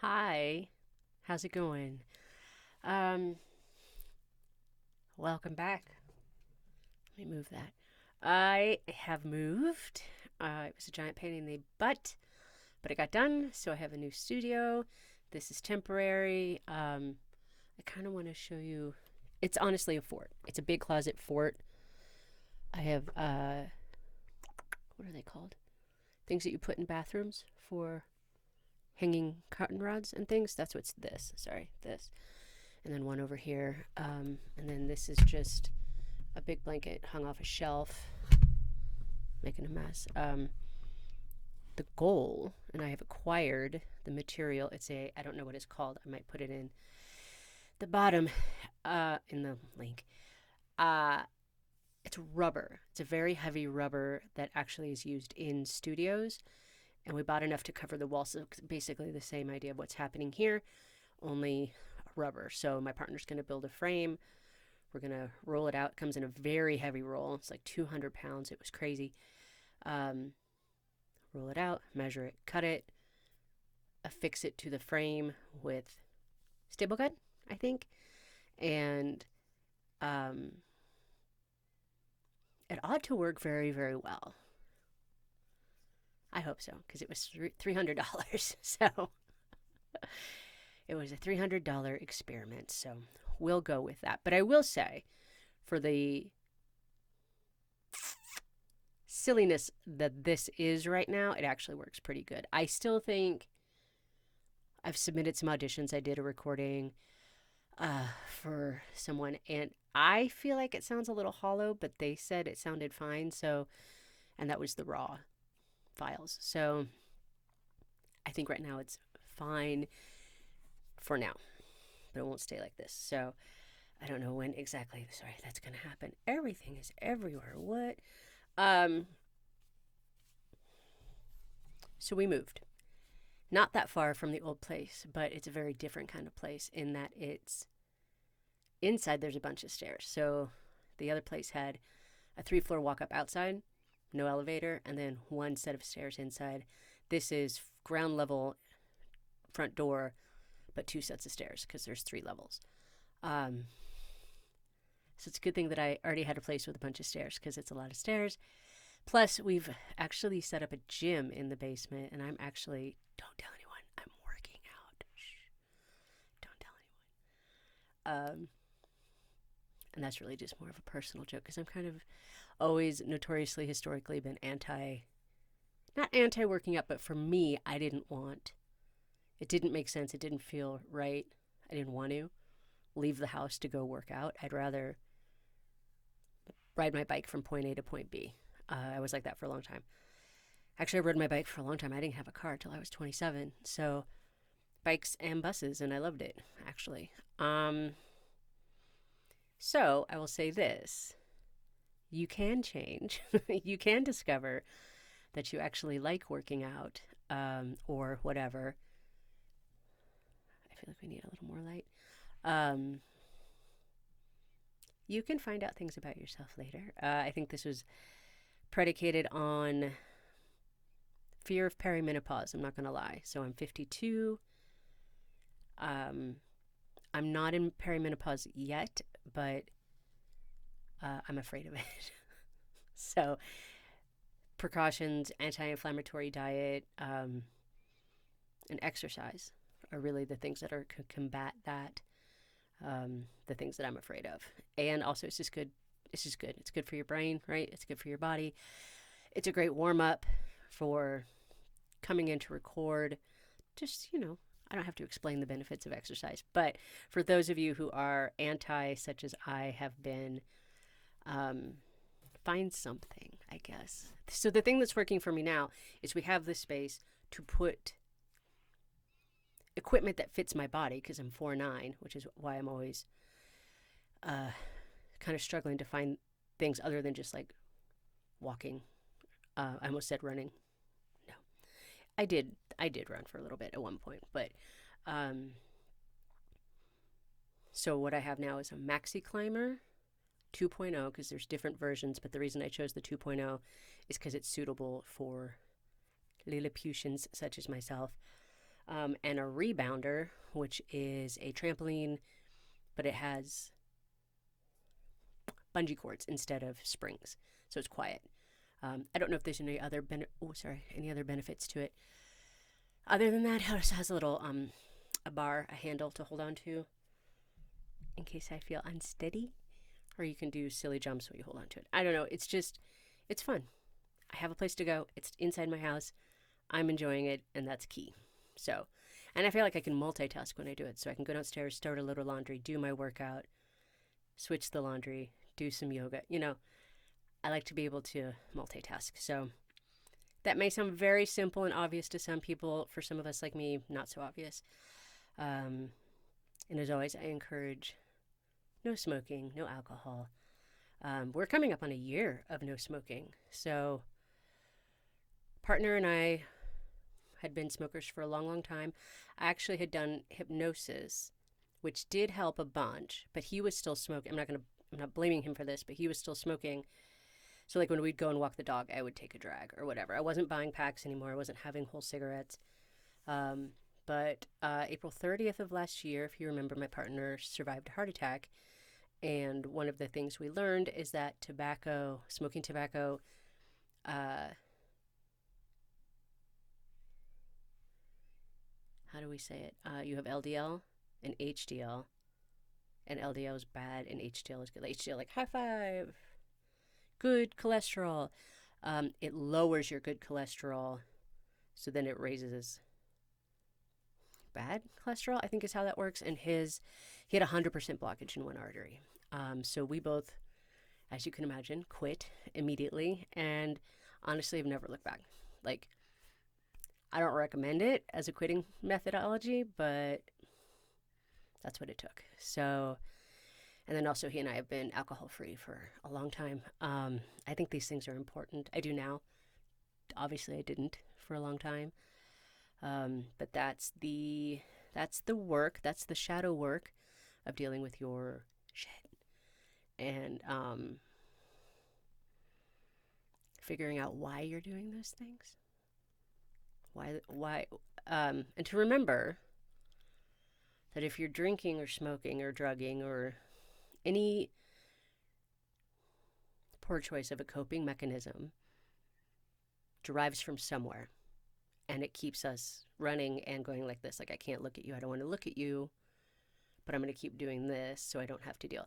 Hi, how's it going? Um, Welcome back. Let me move that. I have moved. It was a giant pain in the butt, but it got done. So I have a new studio. This is temporary. I kind of want to show you. It's honestly a fort. It's a big closet fort. I have what are they called? Things that you put in bathrooms for hanging cotton rods and things. That's what's this. Sorry, this. And then one over here. And then this is just a big blanket hung off a shelf, making a mess. The goal, and I have acquired the material. I don't know what it's called. I might put it in the bottom, in the link. Uh, it's rubber. It's a very heavy rubber that actually is used in studios. And we bought enough to cover the wall. So it's basically the same idea of what's happening here, only rubber. So my partner's going to build a frame. We're going to roll it out. It comes in a very heavy roll. It's like 200 pounds. It was crazy. Um, Roll it out, measure it, cut it, affix it to the frame with staple gun, I think. And um, it ought to work very, very well. I hope so, because it was $300. So it was a $300 experiment. So we'll go with that. But I will say, for the silliness that this is right now, it actually works pretty good. I still think I've submitted some auditions. I did a recording for someone, and I feel like it sounds a little hollow, but they said it sounded fine. So, and that was the raw files. So I think right now it's fine for now, but it won't stay like this. So I don't know when exactly. Sorry, that's gonna happen. Everything is everywhere. What? Um. So we moved. Not that far from the old place, but it's a very different kind of place in that it's inside there's a bunch of stairs. So the other place had a 3-floor walk up outside, no elevator, and then one set of stairs inside. This is ground level front door, but 2 sets of stairs because there's 3 levels. Um, so it's a good thing that I already had a place with a bunch of stairs because it's a lot of stairs. Plus, we've actually set up a gym in the basement, and I'm actually, don't tell anyone, I'm working out. Shh, don't tell anyone. And that's really just more of a personal joke because I'm kind of always notoriously, historically been not anti working out, but for me, it didn't make sense. It didn't feel right. I didn't want to leave the house to go work out. I'd rather ride my bike from point A to point B. I was like that for a long time. Actually, I rode my bike for a long time. I didn't have a car till I was 27. So, bikes and buses, and I loved it, actually. So, I will say this: you can change. You can discover that you actually like working out, or whatever. I feel like we need a little more light. Um, you can find out things about yourself later. I think this was predicated on fear of perimenopause. I'm not going to lie. So I'm 52. Um, I'm not in perimenopause yet, but I'm afraid of it. So precautions, anti-inflammatory diet, and exercise are really the things that are combat that. The things that I'm afraid of, and also it's just good. It's just good. It's good for your brain, right? It's good for your body. It's a great warm up for coming in to record. Just, I don't have to explain the benefits of exercise. But for those of you who are anti, such as I have been, um, find something, I guess. So the thing that's working for me now is we have this space to put equipment that fits my body because I'm 4'9", which is why I'm always kind of struggling to find things other than just like walking. I almost said running. No, I did run for a little bit at one point, but um, so what I have now is a maxi climber 2.0 because there's different versions, but the reason I chose the 2.0 is because it's suitable for Lilliputians such as myself. and a rebounder, which is a trampoline, but it has bungee cords instead of springs, so it's quiet. I don't know if there's any other any other benefits to it. Other than that, it has a little a bar, a handle to hold on to in case I feel unsteady, or you can do silly jumps where you hold on to it. I don't know. It's fun. I have a place to go. It's inside my house. I'm enjoying it, and that's key. So, and I feel like I can multitask when I do it. So I can go downstairs, start a little laundry, do my workout, switch the laundry, do some yoga. I like to be able to multitask. So that may sound very simple and obvious to some people. For some of us like me, not so obvious. And as always, I encourage no smoking, no alcohol. We're coming up on a year of no smoking. So partner and I had been smokers for a long, long time. I actually had done hypnosis, which did help a bunch, but he was still smoking. I'm not blaming him for this, but he was still smoking. So like when we'd go and walk the dog, I would take a drag or whatever. I wasn't buying packs anymore. I wasn't having whole cigarettes. But April 30th of last year, if you remember, my partner survived a heart attack. And one of the things we learned is that smoking tobacco, how do we say it? You have LDL and HDL, and LDL is bad and HDL is good. Like HDL, like high five, good cholesterol. It lowers your good cholesterol, so then it raises bad cholesterol, I think is how that works. And he had 100% blockage in one artery. So we both, as you can imagine, quit immediately. And honestly, I've never looked back. Like, I don't recommend it as a quitting methodology, but that's what it took. So, and then also he and I have been alcohol free for a long time. I think these things are important. I do now. Obviously, I didn't for a long time. But that's the work. That's the shadow work of dealing with your shit and figuring out why you're doing those things. Why? And to remember that if you're drinking or smoking or drugging or any poor choice of a coping mechanism derives from somewhere. And it keeps us running and going like this. Like, I can't look at you. I don't want to look at you. But I'm going to keep doing this so I don't have to deal.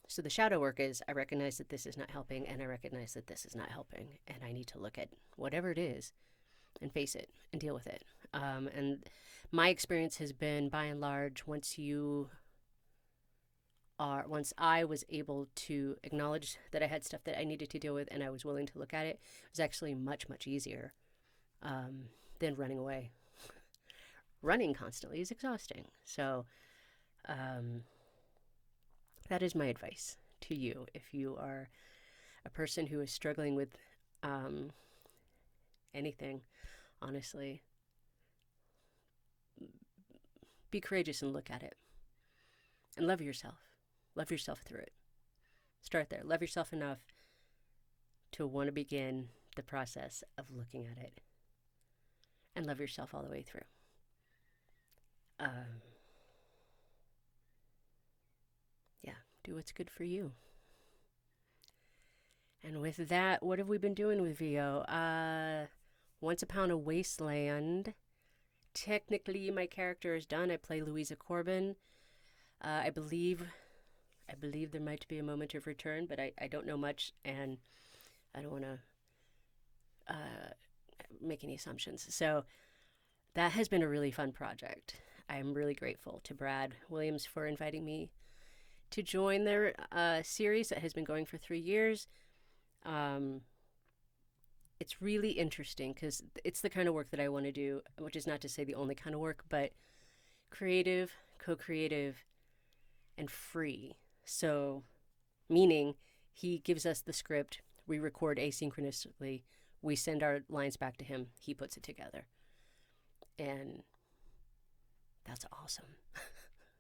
So the shadow work is I recognize that this is not helping, and I recognize that this is not helping. And I need to look at whatever it is and face it and deal with it. And my experience has been, by and large, once I was able to acknowledge that I had stuff that I needed to deal with and I was willing to look at it, it was actually much, much easier than running away. Running constantly is exhausting. So that is my advice to you. If you are a person who is struggling with anything, honestly, be courageous and look at it. And love yourself. Love yourself through it. Start there. Love yourself enough to want to begin the process of looking at it. And love yourself all the way through. Do what's good for you. And with that, what have we been doing with VO? Once Upon a Wasteland. Technically, my character is done. I play Louisa Corbin. I believe there might be a moment of return, but I don't know much, and I don't want to make any assumptions. So that has been a really fun project. I'm really grateful to Brad Williams for inviting me to join their series that has been going for 3 years. It's really interesting because it's the kind of work that I want to do, which is not to say the only kind of work, but creative, co-creative, and free. So, meaning he gives us the script, we record asynchronously, we send our lines back to him, he puts it together. And that's awesome.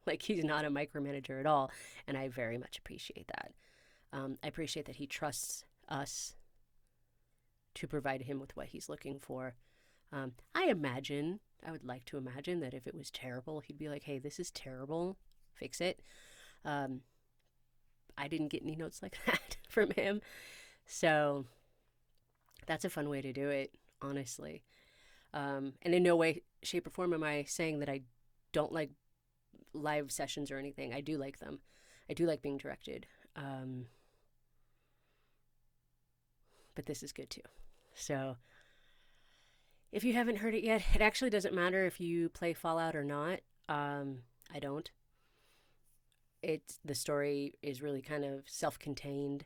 Like, he's not a micromanager at all, and I very much appreciate that. I appreciate that he trusts us to provide him with what he's looking for. I imagine I would like to imagine that if it was terrible, he'd be like, hey, this is terrible, fix it. Um, I didn't get any notes like that from him. So that's a fun way to do it, honestly. And in no way, shape, or form am I saying that I don't like live sessions or anything. I do like them. I do like being directed. But this is good too. So if you haven't heard it yet, it actually doesn't matter if you play Fallout or not. I don't. The story is really kind of self-contained,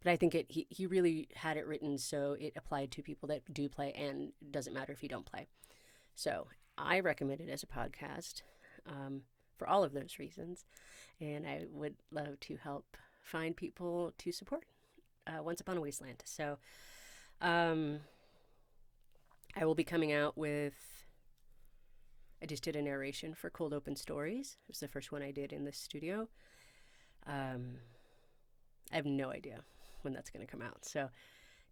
but I think he really had it written so it applied to people that do play, and it doesn't matter if you don't play. So I recommend it as a podcast for all of those reasons, and I would love to help find people to support Once Upon a Wasteland. So I will be coming out with. I just did a narration for Cold Open Stories. It was the first one I did in the studio. I have no idea when that's going to come out. So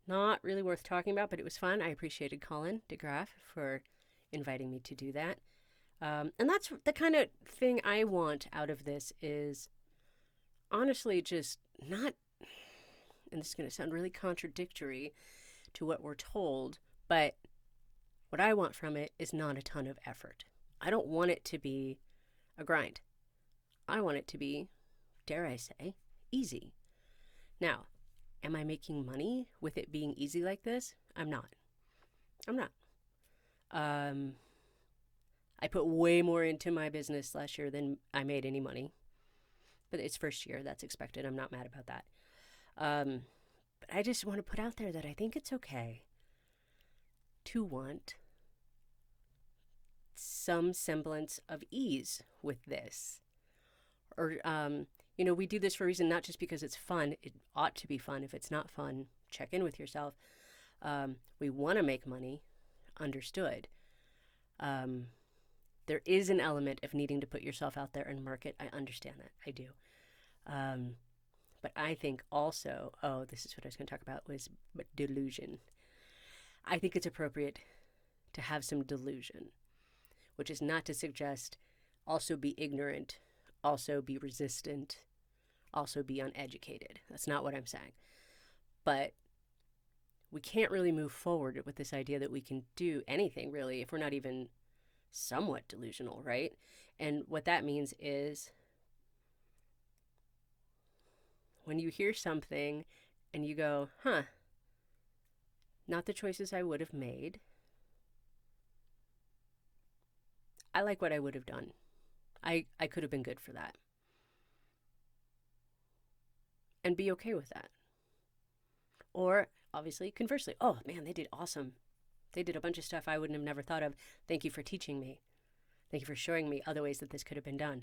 not really worth talking about, but it was fun. I appreciated Colin DeGraff for inviting me to do that. And that's the kind of thing I want out of this is honestly just not, and this is going to sound really contradictory to what we're told, but what I want from it is not a ton of effort. I don't want it to be a grind. I want it to be, dare I say, easy. Now, am I making money with it being easy like this? I'm not. I put way more into my business last year than I made any money. But it's first year. That's expected. I'm not mad about that. But I just want to put out there that I think it's okay to want some semblance of ease with this. Or, we do this for a reason, not just because it's fun. It ought to be fun. If it's not fun, check in with yourself. We want to make money, understood. There is an element of needing to put yourself out there and market. I understand that. I do. But I think also, this is what I was going to talk about, was delusion. I think it's appropriate to have some delusion, which is not to suggest also be ignorant, also be resistant, also be uneducated. That's not what I'm saying. But we can't really move forward with this idea that we can do anything really if we're not even somewhat delusional, right? And what that means is when you hear something and you go, not the choices I would have made. I like what I would have done. I could have been good for that. And be okay with that. Or, obviously, conversely, oh man, they did awesome. They did a bunch of stuff I wouldn't have never thought of. Thank you for teaching me. Thank you for showing me other ways that this could have been done.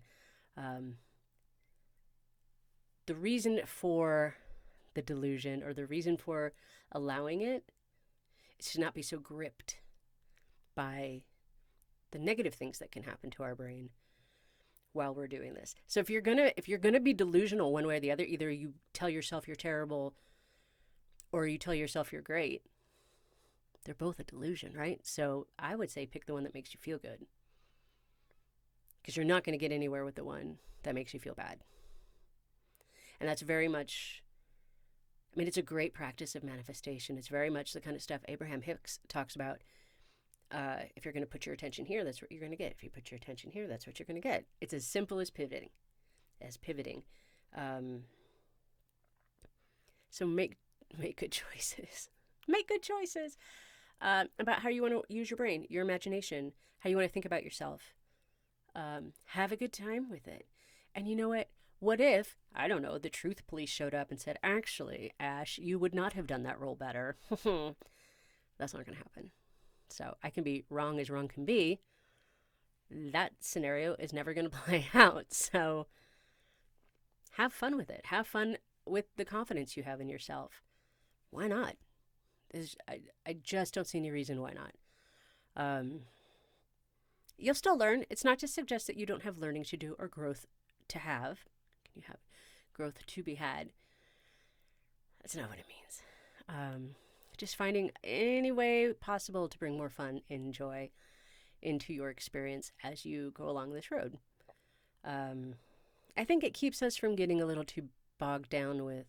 The reason for the delusion or the reason for allowing it is to not be so gripped by the negative things that can happen to our brain while we're doing this. So if you're gonna be delusional one way or the other, either you tell yourself you're terrible or you tell yourself you're great. They're both a delusion, right? So I would say pick the one that makes you feel good, because you're not going to get anywhere with the one that makes you feel bad. And that's very much, it's a great practice of manifestation. It's very much the kind of stuff Abraham Hicks talks about. If you're going to put your attention here, that's what you're going to get. If you put your attention here, that's what you're going to get. It's as simple as pivoting. So make good choices. Make good choices about how you want to use your brain, your imagination, how you want to think about yourself. Have a good time with it. And you know what? What if, I don't know, the truth police showed up and said, actually, Ash, you would not have done that role better. That's not going to happen. So I can be wrong as wrong can be. That scenario is never going to play out. So have fun with it. Have fun with the confidence you have in yourself. Why not? I just don't see any reason why not. You'll still learn. It's not to suggest that you don't have learning to do or growth to have. You have growth to be had. That's not what it means. Just finding any way possible to bring more fun and joy into your experience as you go along this road. Um, I think it keeps us from getting a little too bogged down with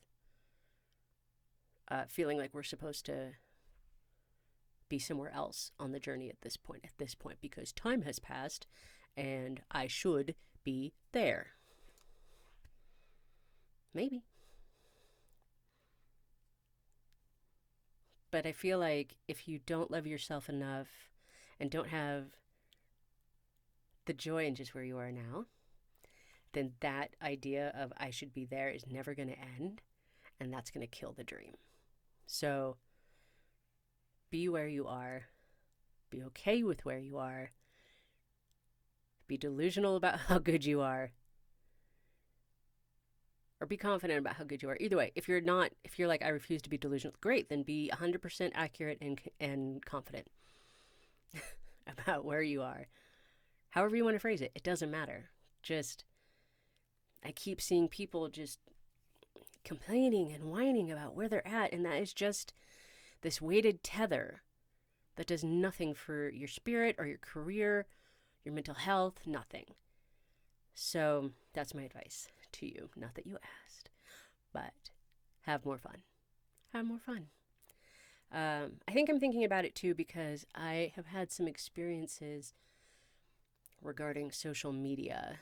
feeling like we're supposed to be somewhere else on the journey at this point, because time has passed and I should be there. Maybe. But I feel like if you don't love yourself enough and don't have the joy in just where you are now, then that idea of I should be there is never going to end, and that's going to kill the dream. So be where you are, be okay with where you are, be delusional about how good you are, or be confident about how good you are. Either way, if you're like, I refuse to be delusional, great, then be 100% accurate and confident about where you are. However you want to phrase it, it doesn't matter. Just, I keep seeing people just complaining and whining about where they're at, and that is just this weighted tether that does nothing for your spirit or your career, your mental health, nothing. So that's my advice to you. Not that you asked, but have more fun. Have more fun. I think I'm thinking about it too because I have had some experiences regarding social media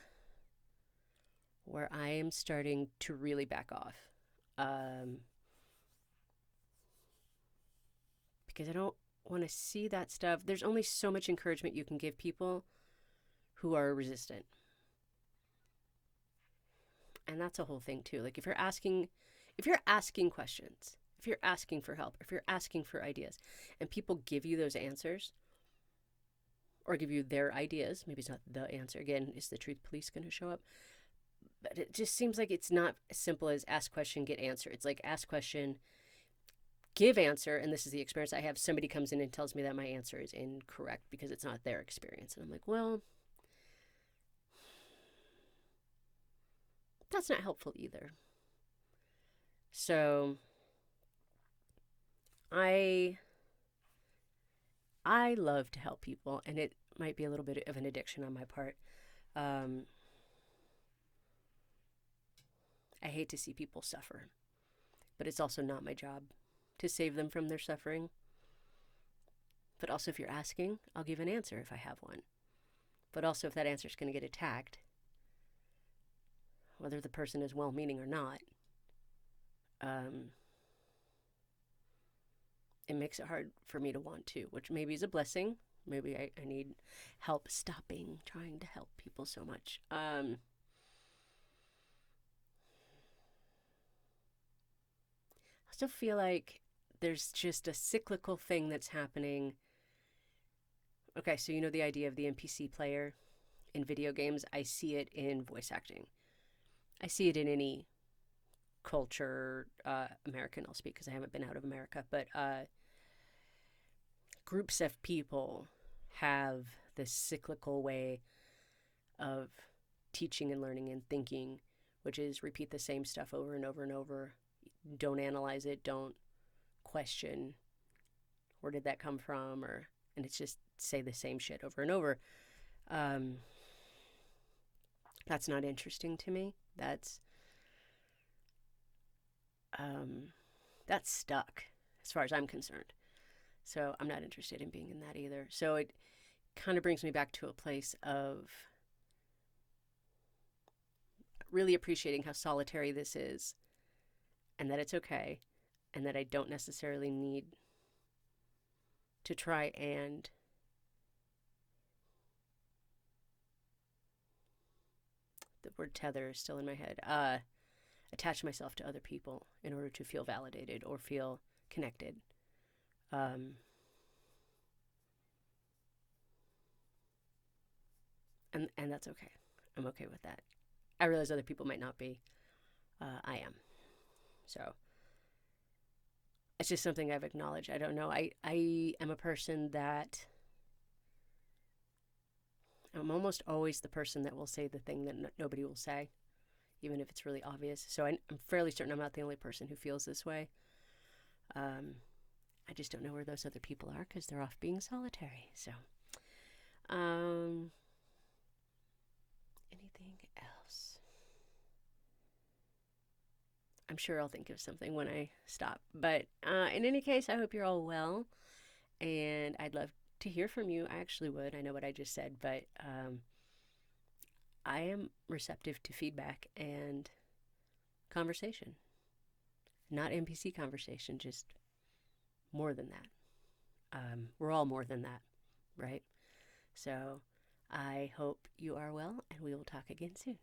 where I am starting to really back off. Because I don't want to see that stuff. There's only so much encouragement you can give people who are resistant. And that's a whole thing too. Like if you're asking questions, if you're asking for help, if you're asking for ideas, and people give you those answers or give you their ideas, maybe it's not the answer. Again, is the truth police going to show up? But it just seems like it's not as simple as ask question, get answer. It's like ask question, give answer, and this is the experience I have. Somebody comes in and tells me that my answer is incorrect because it's not their experience. And I'm like, well, that's not helpful either. So I love to help people, and it might be a little bit of an addiction on my part. I hate to see people suffer, but it's also not my job to save them from their suffering. But also, if you're asking, I'll give an answer if I have one. But also, if that answer is going to get attacked, whether the person is well-meaning or not, it makes it hard for me to want to, which maybe is a blessing. Maybe I need help stopping trying to help people so much. I still feel like there's just a cyclical thing that's happening. Okay, so you know the idea of the NPC player in video games? I see it in voice acting. I see it in any culture, American, I'll speak because I haven't been out of America, but groups of people have this cyclical way of teaching and learning and thinking, which is repeat the same stuff over and over and over. Don't analyze it, don't question where did that come from, and it's just say the same shit over and over. That's not interesting to me. That's stuck as far as I'm concerned. So I'm not interested in being in that either. So it kind of brings me back to a place of really appreciating how solitary this is, and that it's okay, and that I don't necessarily need to try and the word tether is still in my head, attach myself to other people in order to feel validated or feel connected. And that's okay. I'm okay with that. I realize other people might not be. I am. So it's just something I've acknowledged. I don't know. I am a person that I'm almost always the person that will say the thing that nobody will say, even if it's really obvious. So I'm fairly certain I'm not the only person who feels this way. I just don't know where those other people are because they're off being solitary. So, I'm sure I'll think of something when I stop. But in any case, I hope you're all well, and I'd love to hear from you. I actually would. I know what I just said, but I am receptive to feedback and conversation. Not NPC conversation, just more than that. We're all more than that, right? So I hope you are well, and we will talk again soon.